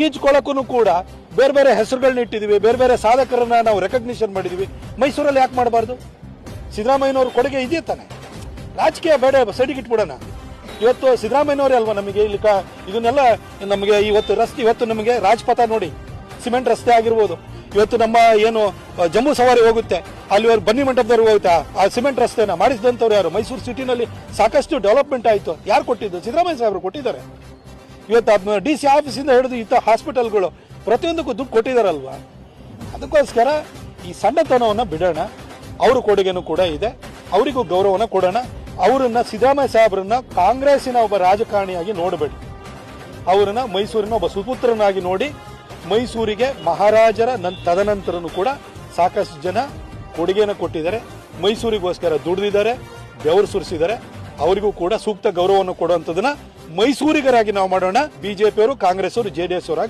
ಈಜ್ಕೊಳಕ್ಕೂ ಕೂಡ ಬೇರೆ ಬೇರೆ ಹೆಸರುಗಳನ್ನ ಇಟ್ಟಿದ್ದೀವಿ, ಬೇರೆ ಬೇರೆ ಸಾಧಕರನ್ನ ನಾವು ರೆಕಗ್ನಿಷನ್ ಮಾಡಿದೀವಿ. ಮೈಸೂರಲ್ಲಿ ಯಾಕೆ ಮಾಡಬಾರ್ದು? ಸಿದ್ದರಾಮಯ್ಯನವ್ರ ಕೊಡುಗೆ ಇದೆಯಾ ತಾನೆ? ರಾಜಕೀಯ ಬೇಡ, ಸೈಡಿಗೆ ಇಟ್ಬಿಡೋಣ. ಇವತ್ತು ಸಿದ್ದರಾಮಯ್ಯನವರೇ ಅಲ್ವಾ ನಮಗೆ ಇಲ್ಲಿ ಇದನ್ನೆಲ್ಲ ನಮಗೆ ಇವತ್ತು ನಮಗೆ ರಾಜಪಥ ನೋಡಿ, ಸಿಮೆಂಟ್ ರಸ್ತೆ ಆಗಿರ್ಬೋದು. ಇವತ್ತು ನಮ್ಮ ಏನು ಜಮ್ಮು ಸವಾರಿ ಹೋಗುತ್ತೆ, ಅಲ್ಲಿ ಬನ್ನಿ ಮಂಟಪದವ್ರಿಗೆ ಹೋಗುತ್ತೆ, ಆ ಸಿಮೆಂಟ್ ರಸ್ತೆನ ಮಾಡಿಸಿದಂಥವ್ರು ಯಾರು? ಮೈಸೂರು ಸಿಟಿನಲ್ಲಿ ಸಾಕಷ್ಟು ಡೆವಲಪ್ಮೆಂಟ್ ಆಯಿತು. ಯಾರು ಕೊಟ್ಟಿದ್ದು? ಸಿದ್ದರಾಮಯ್ಯ ಸಾಹೇಬರು ಕೊಟ್ಟಿದ್ದಾರೆ. ಇವತ್ತು ಅದನ್ನ DC ಆಫೀಸಿಂದ ಹಿಡಿದು ಇಂಥ ಹಾಸ್ಪಿಟಲ್ಗಳು ಪ್ರತಿಯೊಂದಕ್ಕೂ ದುಡ್ಡು ಕೊಟ್ಟಿದ್ದಾರಲ್ವಾ? ಅದಕ್ಕೋಸ್ಕರ ಈ ಸಣ್ಣತನವನ್ನು ಬಿಡೋಣ. ಅವ್ರ ಕೊಡುಗೆನೂ ಕೂಡ ಇದೆ, ಅವರಿಗೂ ಗೌರವನ ಕೊಡೋಣ. ಅವರನ್ನ ಸಿದ್ದರಾಮಯ್ಯ ಸಾಹೇಬರನ್ನ ಕಾಂಗ್ರೆಸ್ಸಿನ ಒಬ್ಬ ರಾಜಕಾರಣಿಯಾಗಿ ನೋಡಬೇಡಿ, ಅವರನ್ನ ಮೈಸೂರಿನ ಒಬ್ಬ ಸುಪುತ್ರನಾಗಿ ನೋಡಿ. ಮೈಸೂರಿಗೆ ಮಹಾರಾಜರ ತದನಂತರನೂ ಕೂಡ ಸಾಕಷ್ಟು ಜನ ಕೊಡುಗೆಯನ್ನು ಕೊಟ್ಟಿದ್ದಾರೆ, ಮೈಸೂರಿಗೋಸ್ಕರ ದುಡಿದಿದ್ದಾರೆ, ಬೆವರು ಸುರಿಸಿದ್ದಾರೆ. ಅವರಿಗೂ ಕೂಡ ಸೂಕ್ತ ಗೌರವವನ್ನು ಕೊಡುವಂಥದ್ದನ್ನ ಮೈಸೂರಿಗರಾಗಿ ನಾವು ಮಾಡೋಣ. ಬಿಜೆಪಿಯವರು, ಕಾಂಗ್ರೆಸ್ ಅವರು, JDS ಅವರು